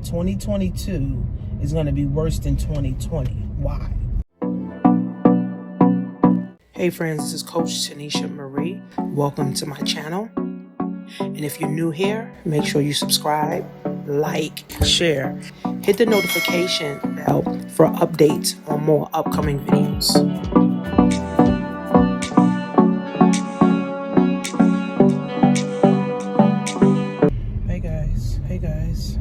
2022 is going to be worse than 2020. Why? Hey friends, this is Coach Tanisha Marie. Welcome to my channel. And if you're new here, make sure you subscribe, like, share. Hit the notification bell for updates on more upcoming videos. Hey guys.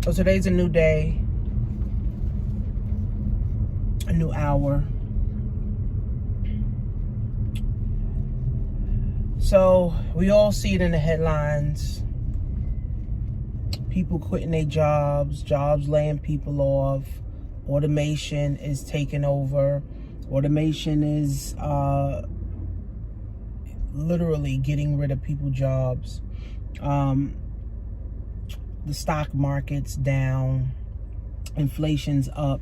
So today's a new day, a new hour. So we all see it in the headlines. People quitting their jobs laying people off. Automation is taking over. Automation is literally getting rid of people's jobs. The stock market's down. Inflation's up.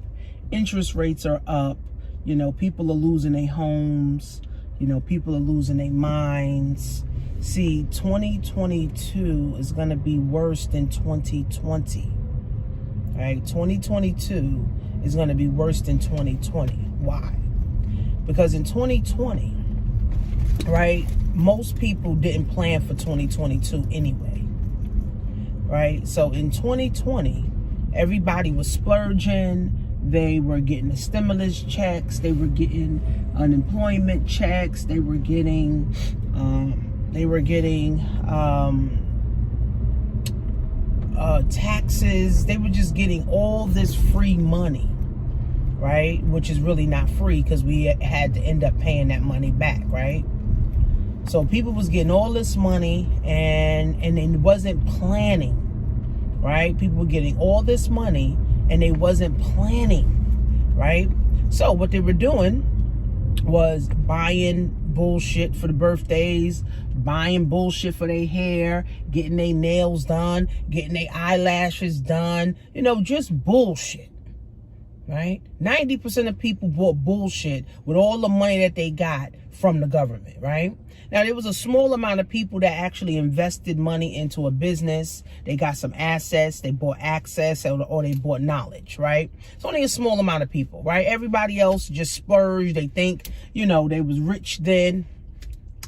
Interest rates are up. You know, people are losing their homes. You know, people are losing their minds. See, 2022 is going to be worse than 2020. All right, 2022 is going to be worse than 2020. Why? Because in 2020, right, most people didn't plan for 2022 anyway. Right? So in 2020, everybody was splurging. They were getting the stimulus checks. They were getting unemployment checks. They were getting taxes. They were just getting all this free money, right? Which is really not free because we had to end up paying that money back, right? So people was getting all this money and it wasn't planning, right? People were getting all this money and they wasn't planning, right? So what they were doing was buying bullshit for the birthdays, buying bullshit for their hair, getting their nails done, getting their eyelashes done, you know, just bullshit, right? 90% of people bought bullshit with all the money that they got from the government, right? Now, there was a small amount of people that actually invested money into a business. They got some assets, they bought access, or they bought knowledge, right? It's only a small amount of people, right? Everybody else just splurged. They think, you know, they was rich then,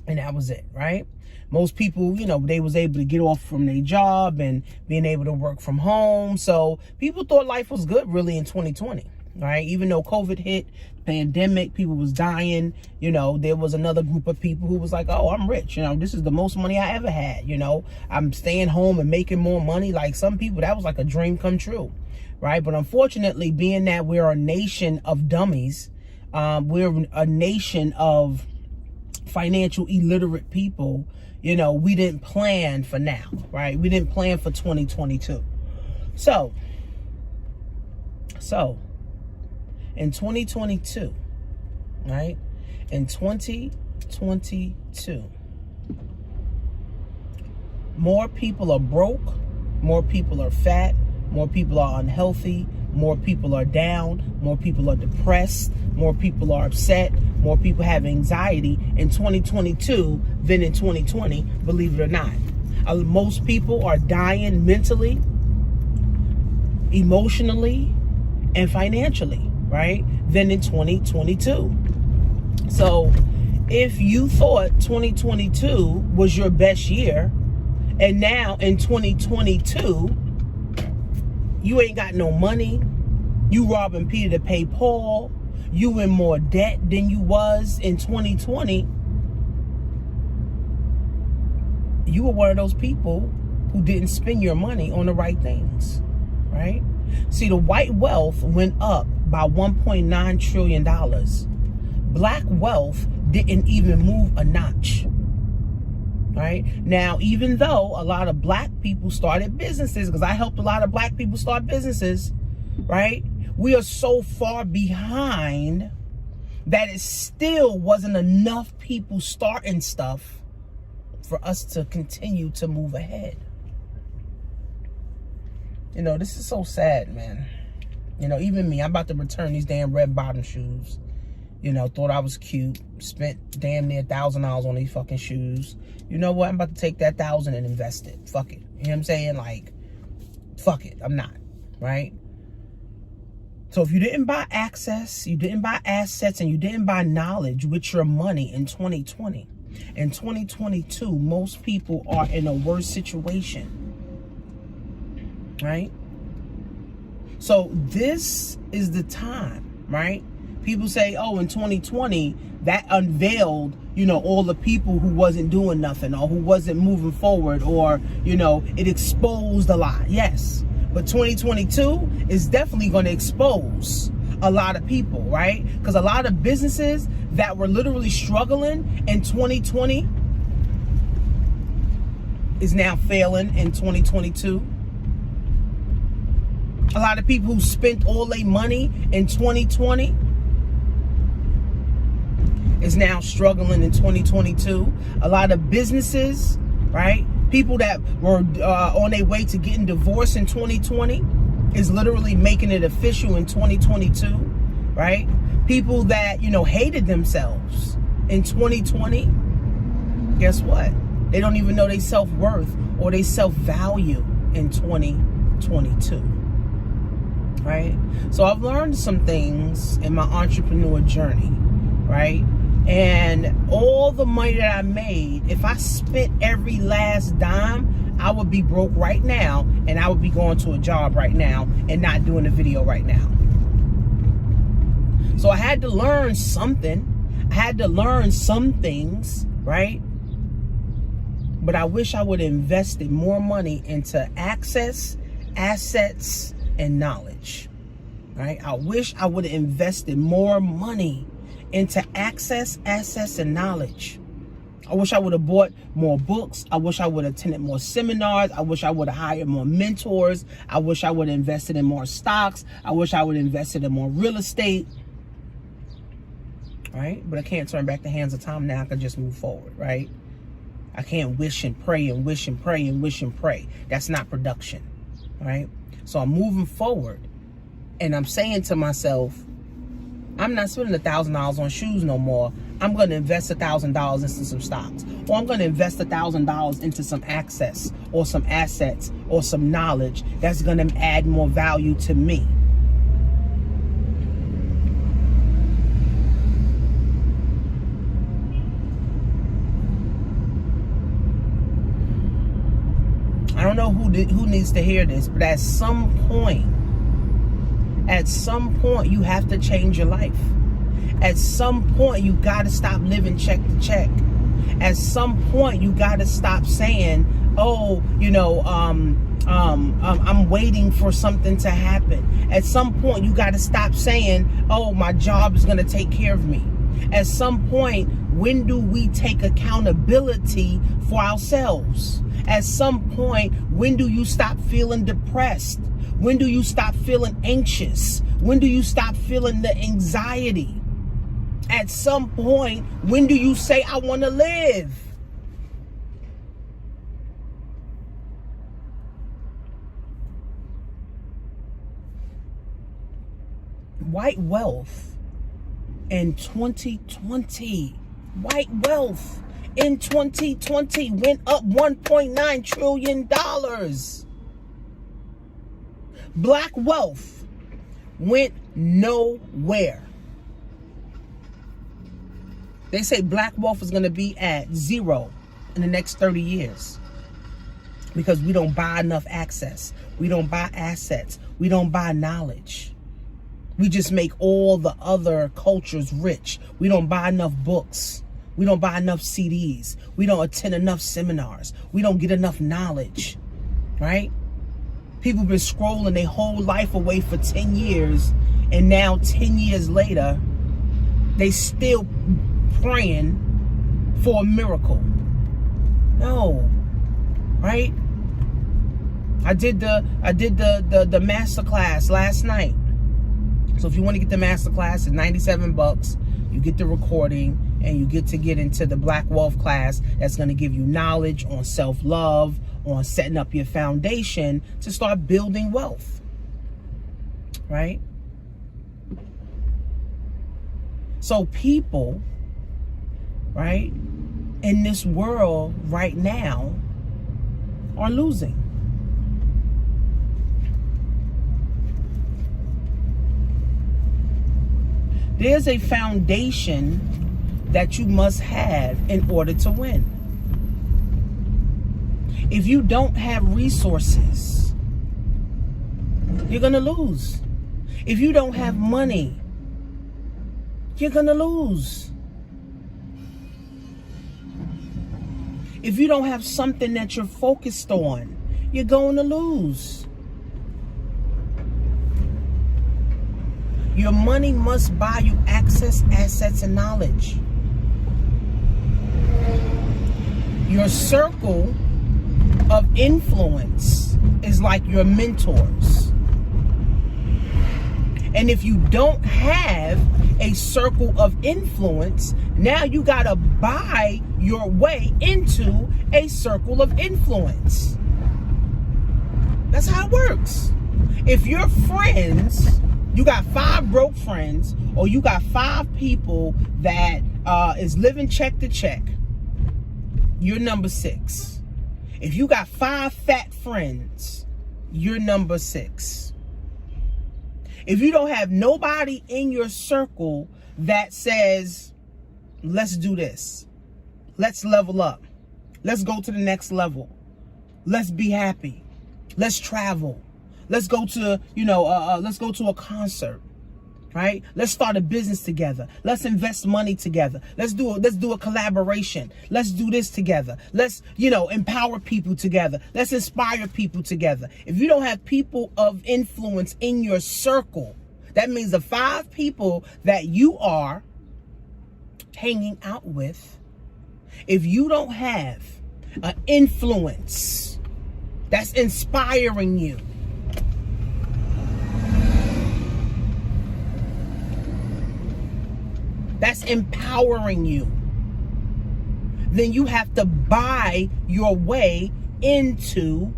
and that was it, right? Most people, you know, they was able to get off from their job and being able to work from home. So people thought life was good really in 2020. Right? Even though COVID hit, pandemic, people was dying, you know, there was another group of people who was like, oh, I'm rich. You know, this is the most money I ever had. You know, I'm staying home and making more money. Like some people, that was like a dream come true. Right? But unfortunately, being that we're a nation of dummies, we're a nation of financial illiterate people, you know, we didn't plan for now. Right? We didn't plan for 2022. So, in 2022, right? In 2022, more people are broke, more people are fat, more people are unhealthy, more people are down, more people are depressed, more people are upset, more people have anxiety in 2022 than in 2020, believe it or not. Most people are dying mentally, emotionally, and financially, right, than in 2022. So if you thought 2022 was your best year, and now in 2022 you ain't got no money, you robbing Peter to pay Paul, you in more debt than you was in 2020, you were one of those people who didn't spend your money on the right things, right? See, the white wealth went up by $1.9 trillion. Black wealth didn't even move a notch. Right? Now, even though a lot of black people started businesses, because I helped a lot of black people start businesses, right? We are so far behind that it still wasn't enough people starting stuff for us to continue to move ahead. You know, this is so sad, man. You know, even me, I'm about to return these damn red bottom shoes. You know, thought I was cute. Spent damn near $1,000 on these fucking shoes. You know what? I'm about to take that $1,000 and invest it. Fuck it. You know what I'm saying? Like, fuck it. I'm not. Right? So if you didn't buy access, you didn't buy assets, and you didn't buy knowledge with your money in 2020, in 2022, most people are in a worse situation. Right? So this is the time, right? People say, oh, in 2020, that unveiled, you know, all the people who wasn't doing nothing or who wasn't moving forward, or, you know, it exposed a lot. Yes. But 2022 is definitely going to expose a lot of people, right? Because a lot of businesses that were literally struggling in 2020 is now failing in 2022. A lot of people who spent all their money in 2020 is now struggling in 2022. A lot of businesses, right? People that were on their way to getting divorced in 2020 is literally making it official in 2022, right? People that, you know, hated themselves in 2020, guess what? They don't even know their self-worth or their self-value in 2022, right? So I've learned some things in my entrepreneur journey, right? And all the money that I made, if I spent every last dime, I would be broke right now, and I would be going to a job right now and not doing a video right now. So I had to learn something. I had to learn some things, right? But I wish I would have invested more money into access, assets, and knowledge, right? I wish I would have invested more money into access, assets, and knowledge. I wish I would have bought more books. I wish I would have attended more seminars. I wish I would have hired more mentors. I wish I would have invested in more stocks. I wish I would have invested in more real estate. Right? But I can't turn back the hands of time now. I can just move forward, right? I can't wish and pray and wish and pray and wish and pray. That's not production, right? So I'm moving forward, and I'm saying to myself, I'm not spending $1,000 on shoes no more. I'm going to invest $1,000 into some stocks, or I'm going to invest $1,000 into some access or some assets or some knowledge that's going to add more value to me. I don't know who needs to hear this, but at some point, you have to change your life. At some point, you got to stop living check to check. At some point, you got to stop saying, oh, you know, I'm waiting for something to happen. At some point, you got to stop saying, oh, my job is going to take care of me. At some point, when do we take accountability for ourselves? At some point, when do you stop feeling depressed? When do you stop feeling anxious? When do you stop feeling the anxiety? At some point, when do you say, I want to live? White wealth in 2020, white wealth in 2020 went up $1.9 trillion. Black wealth went nowhere. They say black wealth is going to be at 0 in the next 30 years because we don't buy enough access. We don't buy assets. We don't buy knowledge. We just make all the other cultures rich. We don't buy enough books. We don't buy enough CDs. We don't attend enough seminars. We don't get enough knowledge, right? People have been scrolling their whole life away for 10 years, and now 10 years later, they still praying for a miracle. No, right? I did the master class last night. So if you want to get the master class, it's $97. You get the recording, and you get to get into the Black Wealth class that's going to give you knowledge on self-love, on setting up your foundation to start building wealth, right? So people, right, in this world right now are losing. There's a foundation that you must have in order to win. If you don't have resources, you're going to lose. If you don't have money, you're going to lose. If you don't have something that you're focused on, you're going to lose. Your money must buy you access, assets, and knowledge. Your circle of influence is like your mentors. And if you don't have a circle of influence, now you got to buy your way into a circle of influence. That's how it works. If your friends, you got 5 broke friends, or you got 5 people that is living check to check, you're number 6. If you got 5 fat friends, you're number 6. If you don't have nobody in your circle that says, let's do this, let's level up, let's go to the next level, let's be happy, let's travel, let's go to, let's go to a concert, right? Let's start a business together. Let's invest money together. Let's do a collaboration. Let's do this together. Let's, empower people together. Let's inspire people together. If you don't have people of influence in your circle, that means the 5 people that you are hanging out with, if you don't have an influence that's inspiring you, that's empowering you, then you have to buy your way into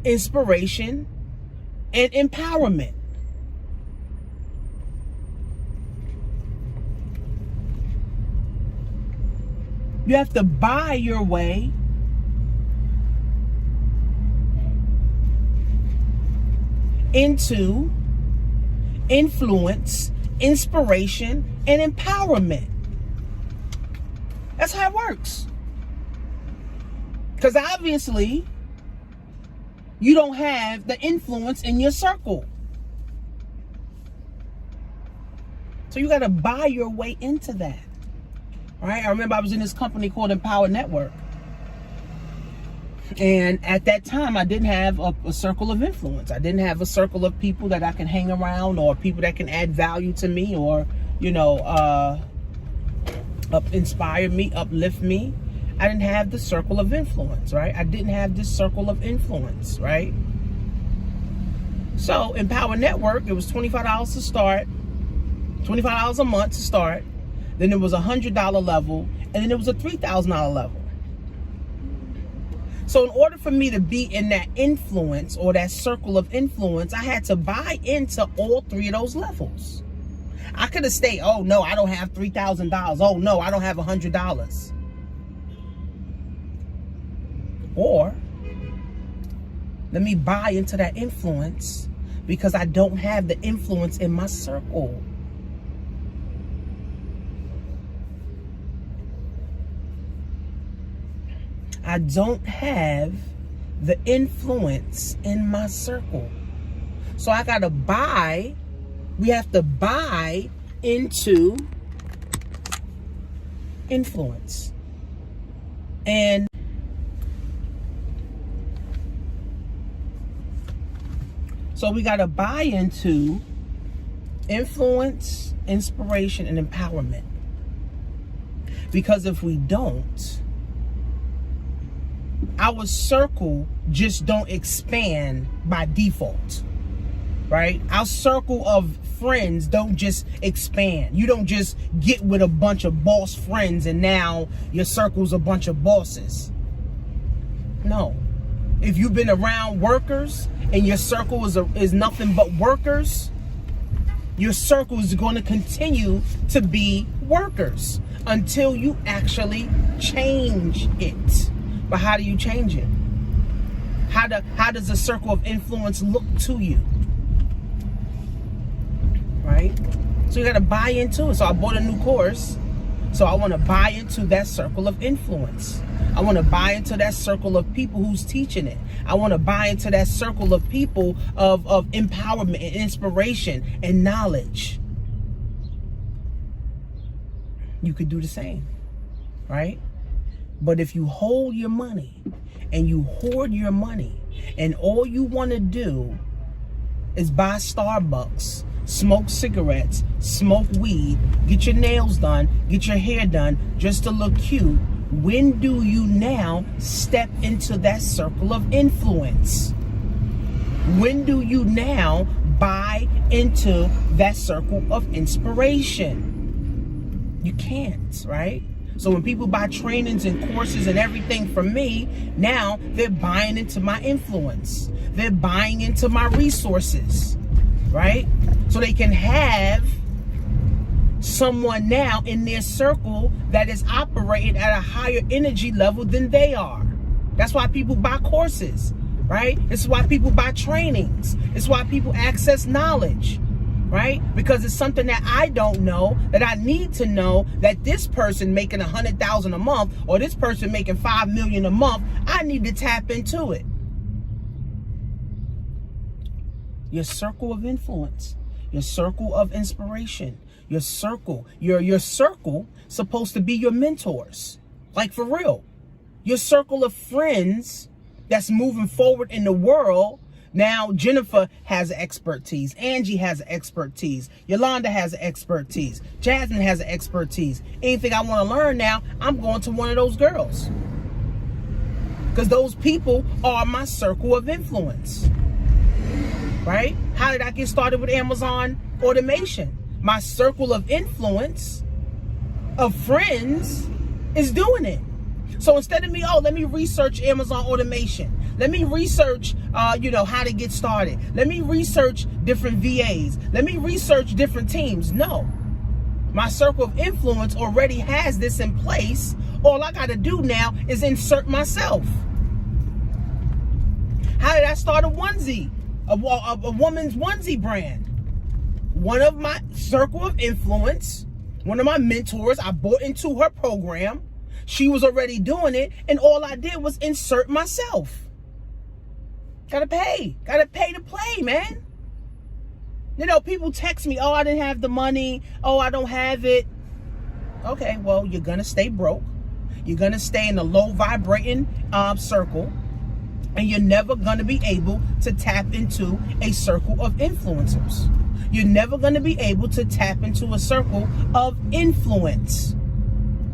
inspiration and empowerment. You have to buy your way into influence, inspiration, and empowerment. That's how it works. Because obviously, you don't have the influence in your circle. So you got to buy your way into that. All right? I remember I was in this company called Empower Network. And at that time, I didn't have a circle of influence. I didn't have a circle of people that I can hang around, or people that can add value to me, or, inspire me, uplift me. I didn't have the circle of influence, right? I didn't have this circle of influence, right? So Empower Network, it was $25 to start, $25 a month to start. Then there was a $100 level, and then there was a $3,000 level. So in order for me to be in that influence, or that circle of influence, I had to buy into all 3 of those levels. I could have stayed, oh no, I don't have $3,000. Oh no, I don't have $100. Or let me buy into that influence because I don't have the influence in my circle. I don't have the influence in my circle. So I got to buy, we have to buy into influence. And so we got to buy into influence, inspiration, and empowerment. Because if we don't, our circle just don't expand by default, right? Our circle of friends don't just expand. You don't just get with a bunch of boss friends and now your circle's a bunch of bosses. No. If you've been around workers and your circle is nothing but workers, Your circle is going to continue to be workers until you actually change it. But how do you change it? How does a circle of influence look to you? Right? So you got to buy into it. So I bought a new course. So I want to buy into that circle of influence. I want to buy into that circle of people who's teaching it. I want to buy into that circle of people of empowerment and inspiration and knowledge. You could do the same, right? But if you hold your money and you hoard your money and all you want to do is buy Starbucks, smoke cigarettes, smoke weed, get your nails done, get your hair done just to look cute, when do you now step into that circle of influence? When do you now buy into that circle of inspiration? You can't, right? So when people buy trainings and courses and everything from me, now they're buying into my influence. They're buying into my resources, right? So they can have someone now in their circle that is operating at a higher energy level than they are. That's why people buy courses, right? It's why people buy trainings. It's why people access knowledge, right? Because it's something that I don't know, that I need to know, that this person making $100,000 a month or this person making $5 million a month, I need to tap into it. Your circle of influence, your circle of inspiration, your circle supposed to be your mentors. Like for real. Your circle of friends that's moving forward in the world. Now, Jennifer has expertise. Angie has expertise. Yolanda has expertise. Jasmine has expertise. Anything I want to learn now, I'm going to one of those girls. Because those people are my circle of influence. Right? How did I get started with Amazon automation? My circle of influence of friends is doing it. So instead of me, let me research Amazon automation. Let me research, how to get started. Let me research different VAs. Let me research different teams. No. My circle of influence already has this in place. All I got to do now is insert myself. How did I start a onesie? A woman's onesie brand. One of my circle of influence, one of my mentors, I bought into her program. She was already doing it, and all I did was insert myself. Gotta pay to play, man. People text me, I didn't have the money. I don't have it. Okay, well, you're gonna stay broke. You're gonna stay in a low vibrating circle. And you're never going to be able to tap into a circle of influencers. You're never going to be able to tap into a circle of influence.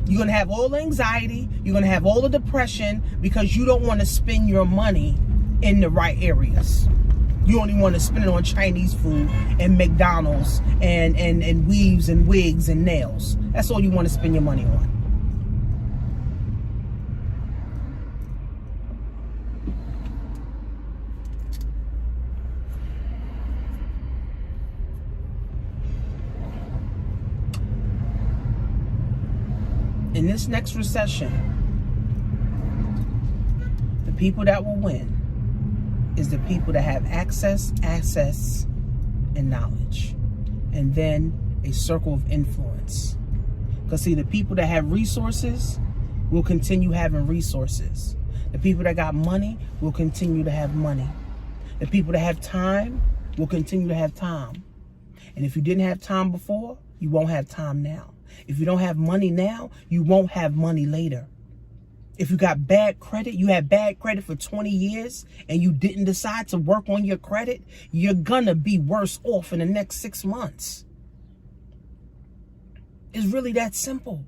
You're going to have all the anxiety. You're going to have all the depression because you don't want to spend your money in the right areas. You only want to spend it on Chinese food and McDonald's and weaves and wigs and nails. That's all you want to spend your money on. In this next recession, the people that will win is the people that have access, and knowledge. And then a circle of influence. Because see, the people that have resources will continue having resources. The people that got money will continue to have money. The people that have time will continue to have time. And if you didn't have time before, you won't have time now. If you don't have money now, you won't have money later. If you got bad credit, you had bad credit for 20 years and you didn't decide to work on your credit, you're gonna be worse off in the next 6 months. It's really that simple,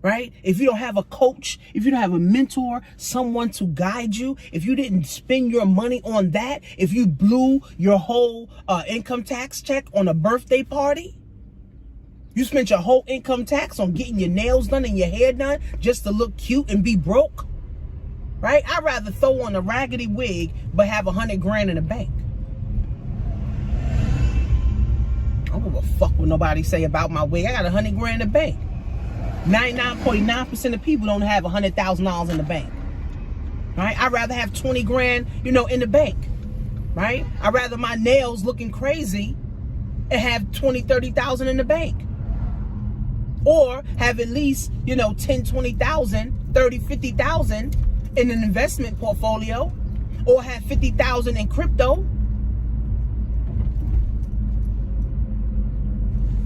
right? If you don't have a coach, if you don't have a mentor, someone to guide you, if you didn't spend your money on that, if you blew your whole income tax check on a birthday party, you spent your whole income tax on getting your nails done and your hair done just to look cute and be broke, right? I'd rather throw on a raggedy wig but have $100 grand in the bank. don't give a fuck what nobody say about my wig. I got 100 grand in the bank. 99.9% of people don't have $100,000 in the bank. Right? I'd rather have 20 grand, in the bank. Right? I'd rather my nails looking crazy and have 20, 30,000 in the bank. Or have at least, 10, 20,000, 30, 50,000 in an investment portfolio. Or have 50,000 in crypto.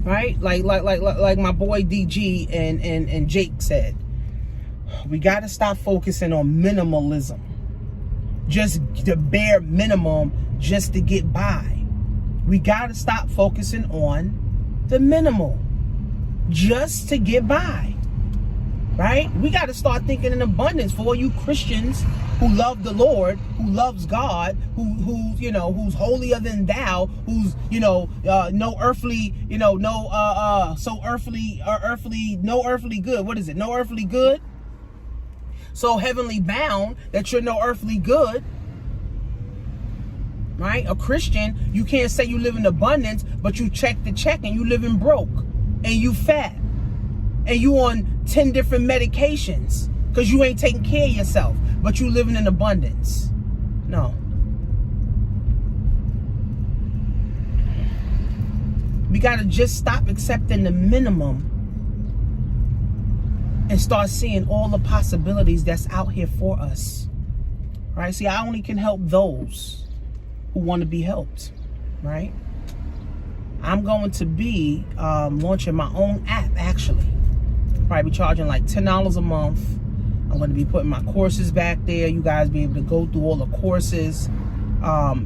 Right? Like my boy DG and Jake said. We got to stop focusing on minimalism. Just the bare minimum just to get by. We got to stop focusing on the minimal just to get by. Right? We got to start thinking in abundance for all you Christians who love the Lord, who loves God, who's holier than thou, who's, no earthly, no earthly good. What is it? No earthly good. So heavenly bound that you're no earthly good. Right? A Christian, you can't say you live in abundance, but you check the check and you live in broke and you fat and you on 10 different medications because you ain't taking care of yourself, but you living in abundance. No. We got to just stop accepting the minimum and start seeing all the possibilities that's out here for us. Right? See, I only can help those who want to be helped. Right? I'm going to be launching my own app, actually. Probably be charging like $10 a month. I'm going to be putting my courses back there. You guys be able to go through all the courses.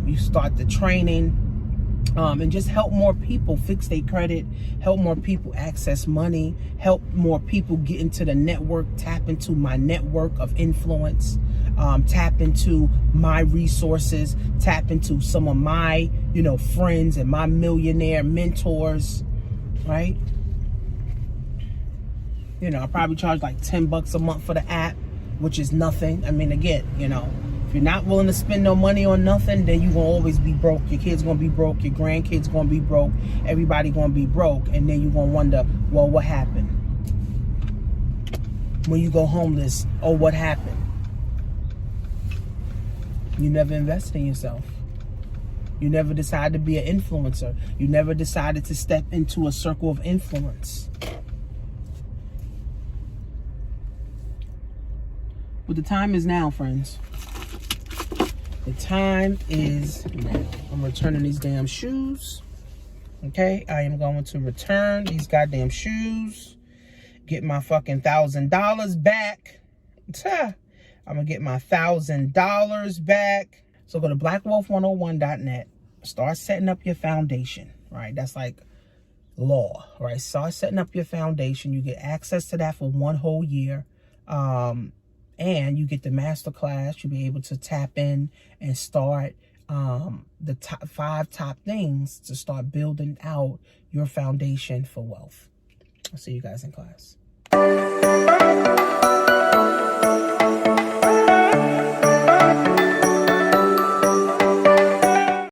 You start the training. And just help more people fix their credit, help more people access money, help more people get into the network, tap into my network of influence, tap into my resources, tap into some of my, friends and my millionaire mentors, right? I probably charge like $10 a month for the app, which is nothing. I mean, again, if you're not willing to spend no money on nothing, then you're going to always be broke. Your kids going to be broke. Your grandkids going to be broke. Everybody going to be broke. And then you're going to wonder, well, what happened? When you go homeless, oh, what happened? You never invested in yourself. You never decided to be an influencer. You never decided to step into a circle of influence. But the time is now, friends. The time is now. I'm returning these damn shoes. Okay, I am going to return these goddamn shoes. Get my fucking $1,000 back. I'm gonna get my $1,000 back. So go to blackwealth101.net. Start setting up your foundation. Right, that's like law. Right, start setting up your foundation. You get access to that for 1 whole year. And you get the masterclass. You'll be able to tap in and start the top 5 top things to start building out your foundation for wealth. I'll see you guys in class.